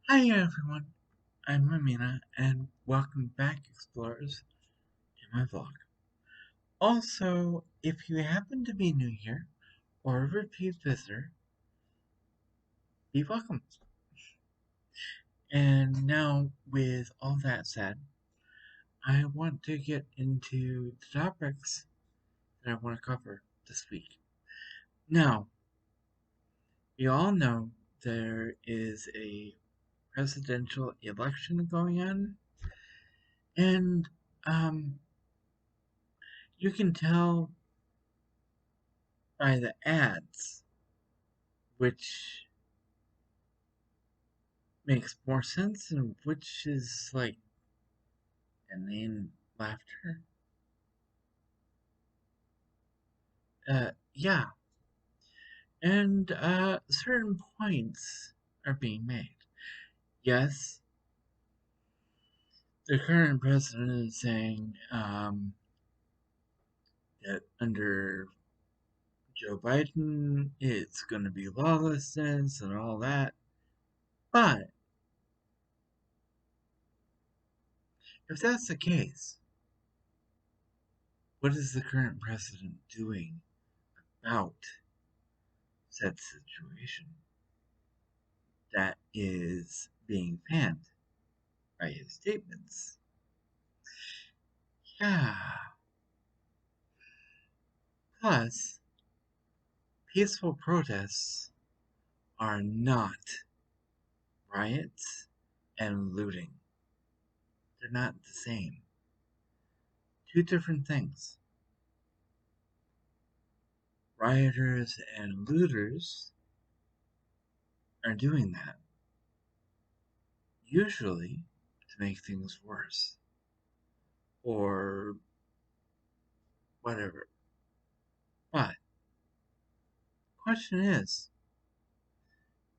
Hi everyone, I'm Amena and welcome back explorers to my vlog. Also, if you happen to be new here or a repeat visitor, be welcome. And now with all that said, I want to get into the topics that I want to cover this week. Now, you all know there is a presidential election going on and um, you can tell by the ads which makes more sense and which is like inane laughter. Yeah, and certain points are being made. Yes, the current president is saying that under Joe Biden it's going to be lawlessness and all that. But if that's the case, what is the current president doing about said situation that is being panned by his statements? Yeah. Plus, peaceful protests are not riots and looting. They're not the same. Two different things. Rioters and looters are doing that, usually to make things worse or whatever. But question is,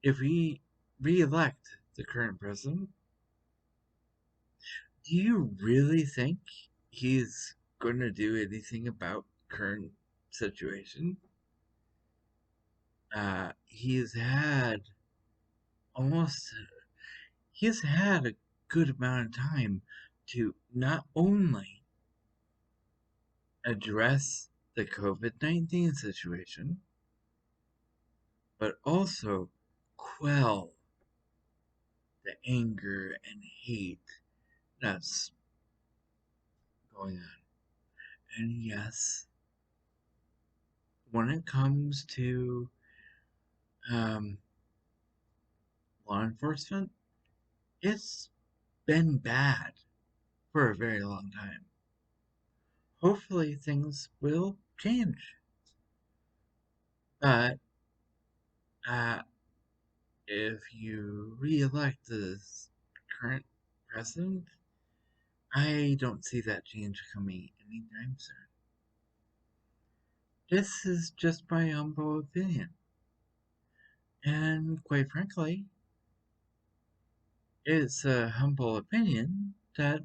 if we re-elect the current president, do you really think he's going to do anything about current situation? He's had almost he's had a good amount of time to not only address the COVID-19 situation, but also quell the anger and hate that's going on. And yes, when it comes to um, law enforcement, it's been bad for a very long time. Hopefully, things will change. But uh, if you re-elect the current president, I don't see that change coming anytime soon. This is just my humble opinion. And quite frankly, it's a humble opinion that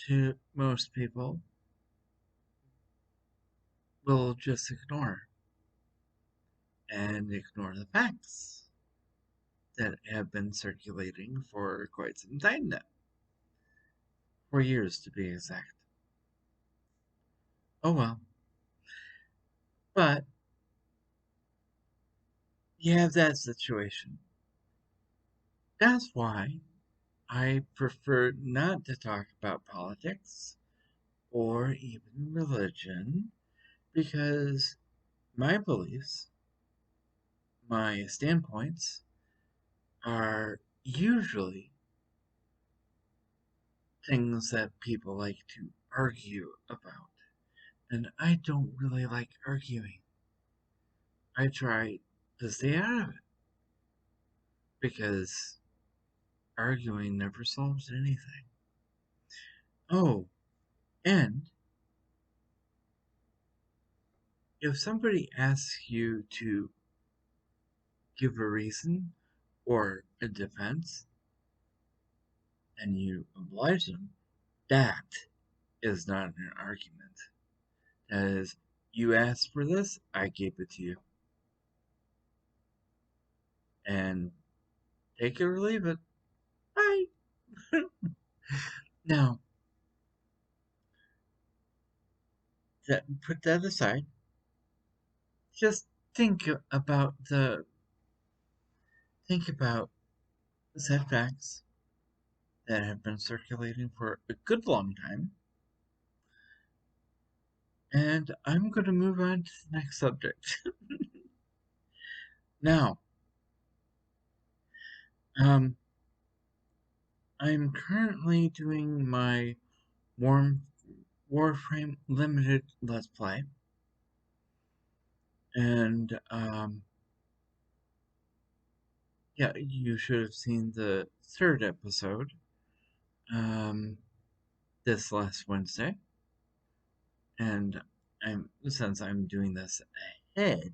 to most people will just ignore and ignore the facts that have been circulating for quite some time now. 4 years to be exact. Oh well. But you have that situation. That's why I prefer not to talk about politics or even religion because my beliefs, my standpoints, are usually things that people like to argue about. And I don't really like arguing. I try to stay out of it because arguing never solves anything. Oh, and if somebody asks you to give a reason or a defense and you oblige them, that is not an argument. That is, you asked for this, I gave it to you. And Take it or leave it. Bye. Now, put that aside. Just think about the setbacks that have been circulating for a good long time. And I'm going to move on to the next subject. Now, um, I'm currently doing my Warframe Limited Let's Play, and yeah, you should have seen the third episode um, this last Wednesday, and since I'm doing this ahead,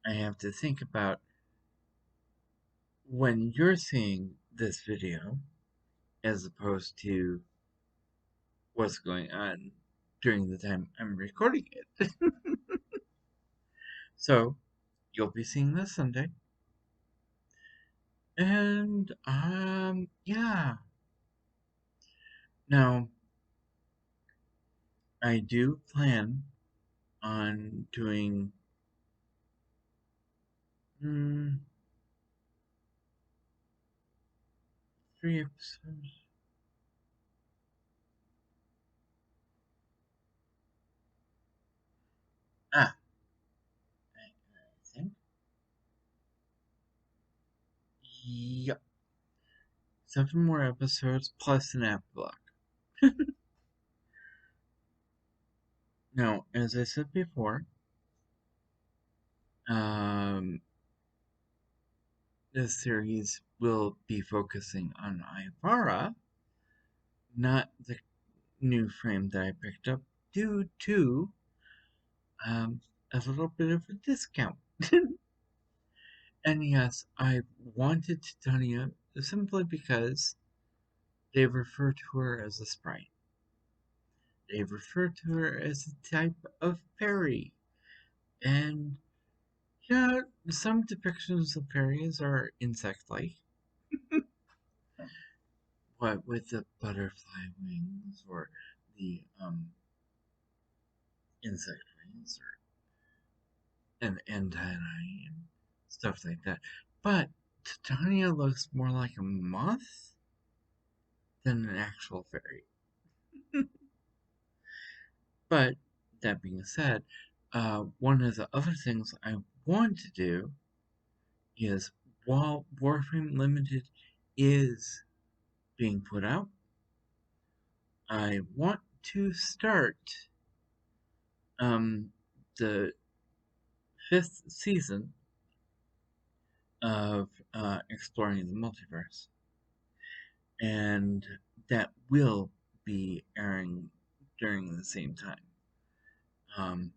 I have to think about when you're seeing this video as opposed to what's going on during the time I'm recording it. So you'll be seeing this Sunday. And yeah. Now I do plan on doing 3 episodes. Ah, I think. Yep. 7 more episodes plus an app block. Now, as I said before, um, this series will be focusing on Ivara, not the new frame that I picked up due to um, a little bit of a discount. And yes, I wanted Titania simply because they refer to her as a sprite. They refer to her as a type of fairy. And yeah, some depictions of fairies are insect-like. What with the butterfly wings or the insect wings or an antennae and stuff like that. But Titania looks more like a moth than an actual fairy. But that being said, one of the other things I want to do is while Warframe Limited is being put out, I want to start um, the 5th season of Exploring the Multiverse, and that will be airing during the same time. I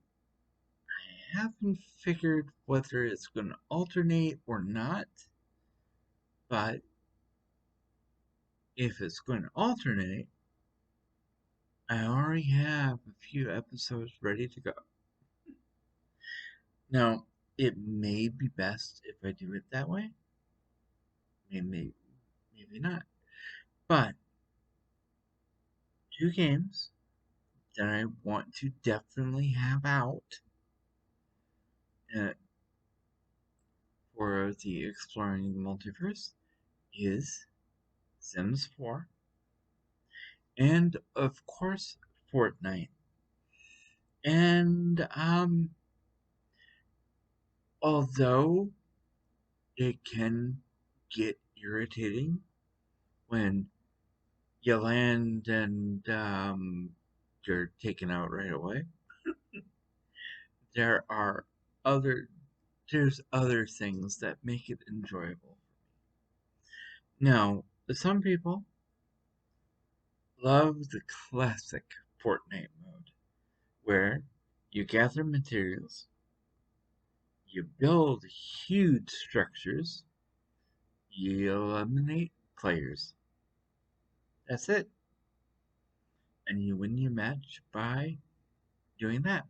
haven't figured whether it's going to alternate or not, but if it's going to alternate, I already have a few episodes ready to go. Now, it may be best if I do it that way. Maybe not. But 2 games that I want to definitely have out uh, for the Exploring the Multiverse is Sims 4 and, of course, Fortnite. And although it can get irritating when you land and you're taken out right away, there are other there's other things that make it enjoyable. Now, some people love the classic Fortnite mode, where you gather materials, you build huge structures, you eliminate players. That's it. And you win your match by doing that.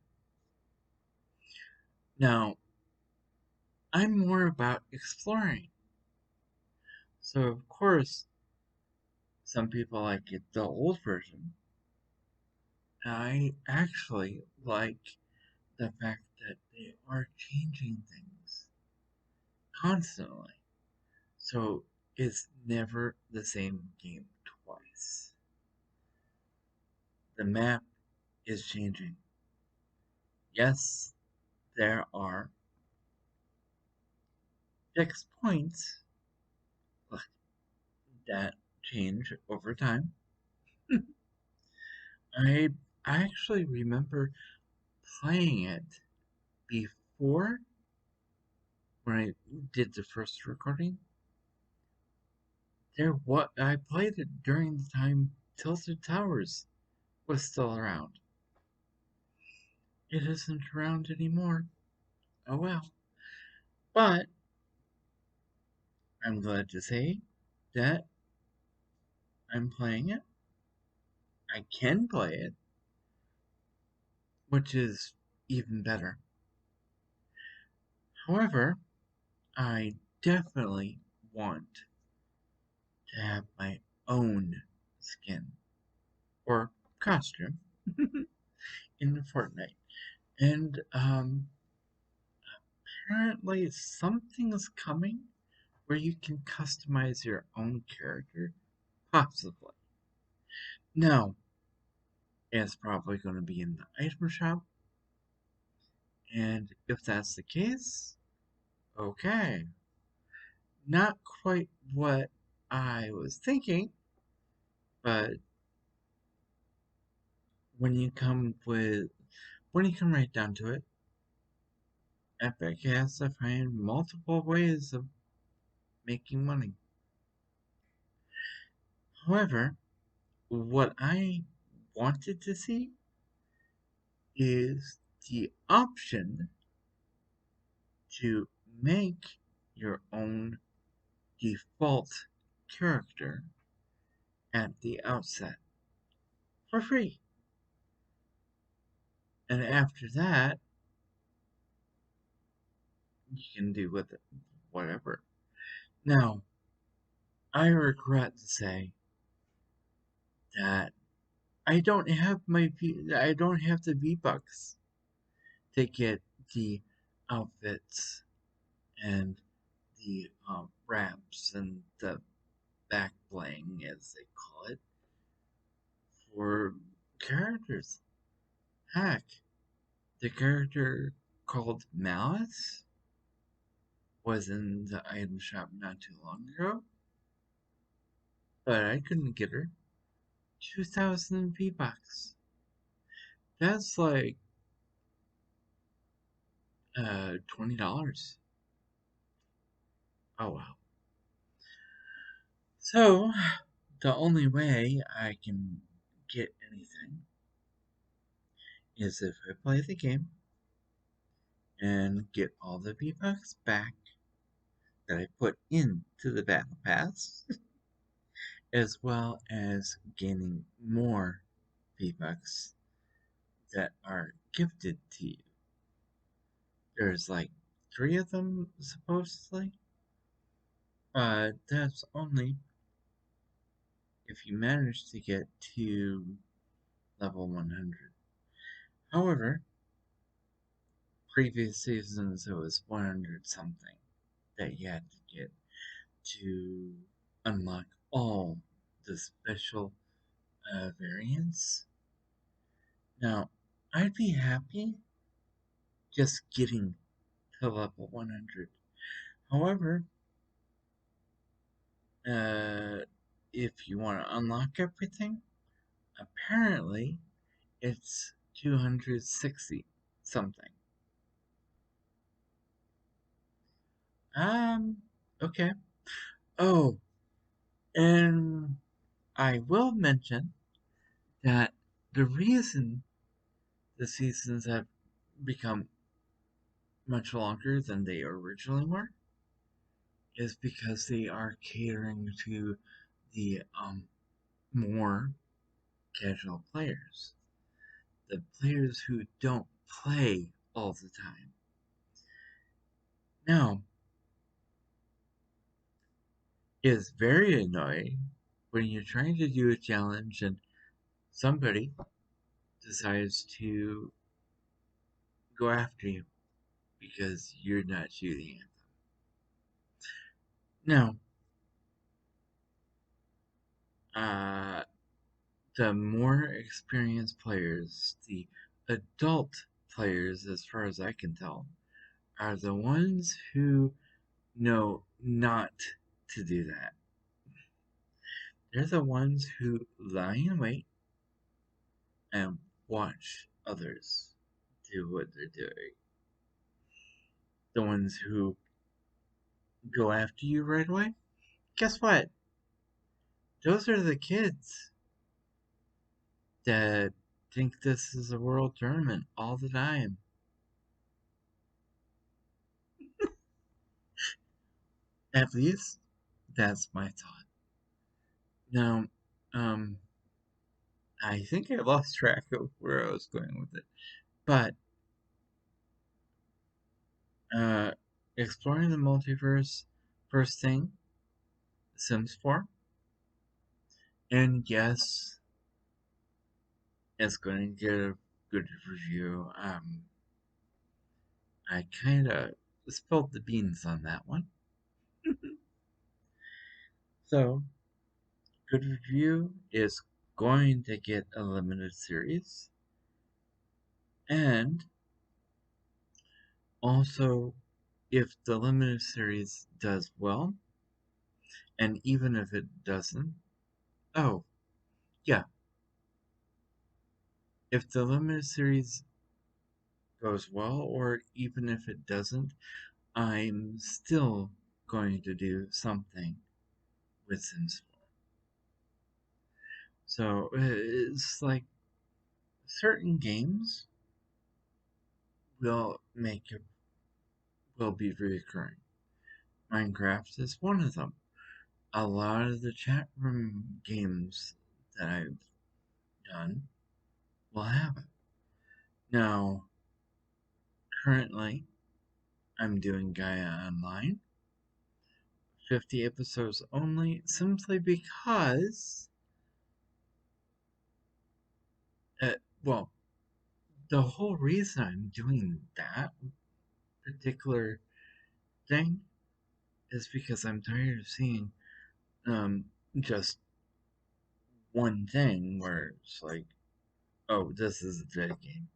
Now, I'm more about exploring. So, of course, some people like it the old version. I actually like the fact that they are changing things constantly. So it's never the same game twice. The map is changing. Yes, there are fixed points that change over time. I actually remember playing it before when I did the first recording. I played it during the time Tilted Towers was still around. It isn't around anymore. Oh well. But I'm glad to say that I'm playing it. I can play it, which is even better. However, I definitely want to have my own skin or costume in Fortnite. And apparently something is coming where you can customize your own character, possibly. Now, it's probably going to be in the item shop, and if that's the case, okay. Not quite what I was thinking, but when you come with when you come right down to it, Epic has to find multiple ways of making money. However, what I wanted to see is the option to make your own default character at the outset for free. And after that, you can do with it whatever. Now, I regret to say that I don't have the V-Bucks to get the outfits and the wraps and the back bling, as they call it, for characters. Heck, the character called Malice was in the item shop not too long ago, but I couldn't get her. 2,000 V-Bucks. That's like $20. Oh wow. So the only way I can get anything is if I play the game and get all the V-Bucks back that I put into the Battle Pass, as well as gaining more V-Bucks that are gifted to you. There's like 3 of them, supposedly, but that's only if you manage to get to level 100. However, previous seasons it was 100 something that you had to get to unlock all the special variants. Now, I'd be happy just getting to level 100. However, uh, if you want to unlock everything, apparently it's 260 something. Um, okay. Oh, and I will mention that the reason the seasons have become much longer than they originally were is because they are catering to the more casual players, the players who don't play all the time. Now, is very annoying when you're trying to do a challenge and somebody decides to go after you because you're not shooting at them. Now, the more experienced players, the adult players, as far as I can tell, are the ones who know not to do that. They're the ones who lie in wait and watch others do what they're doing. The ones who go after you right away. Guess what? Those are the kids that think this is a world tournament all the time. At least that's my thought. Now, um, I think I lost track of where I was going with it. But uh, exploring the multiverse, first thing, Sims 4. And yes, it's going to get a good review. I kind of spilled the beans on that one. So, good review is going to get a limited series. And also, if the limited series does well, and even if it doesn't, oh, yeah, if the limited series goes well, or even if it doesn't, I'm still going to do something with Sims 4. So it's like certain games will make it will be reoccurring. Minecraft is one of them. A lot of the chat room games that I've done will have it. Now, currently, I'm doing Gaia Online, 50 episodes only, simply because, uh, well, the whole reason I'm doing that particular thing is because I'm tired of seeing um, just one thing where it's like, oh, this is a dead game,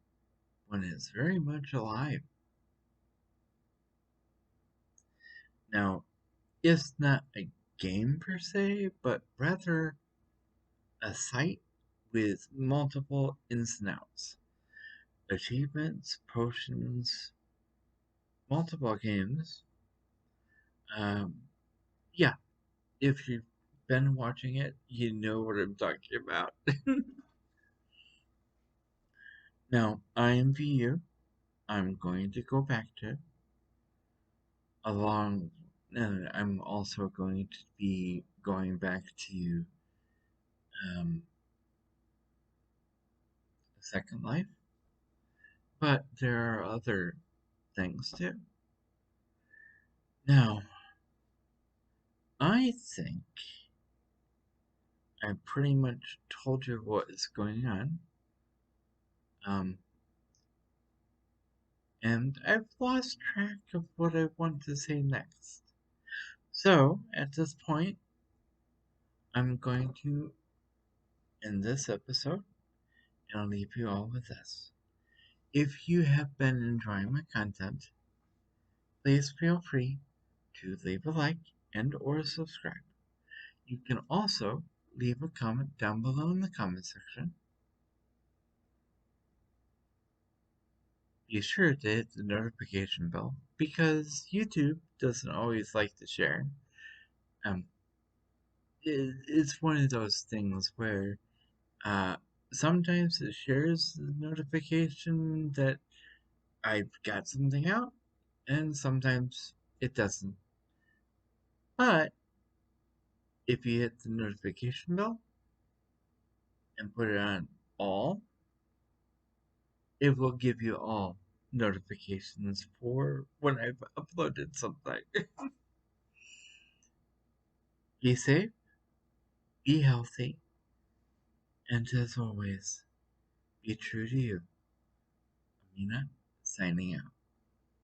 when it's very much alive. Now, it's not a game per se, but rather a site with multiple ins and outs, achievements, potions, multiple games. Um, yeah, if you've been watching it, you know what I'm talking about. Now, IMVU, I'm going to go back to along, and I'm also going to be going back to um, Second Life, but there are other things too. Now, I think I pretty much told you what is going on, um, and I've lost track of what I want to say next. So, at this point, I'm going to end this episode, and I'll leave you all with this. If you have been enjoying my content, please feel free to leave a like and or subscribe. You can also leave a comment down below in the comment section. Be sure to hit the notification bell because YouTube doesn't always like to share. Um, it's one of those things where uh, sometimes it shares the notification that I've got something out, and sometimes it doesn't. But if you hit the notification bell and put it on all, it will give you all notifications for when I've uploaded something. Be safe, be healthy, and as always, be true to you. Amena, signing out.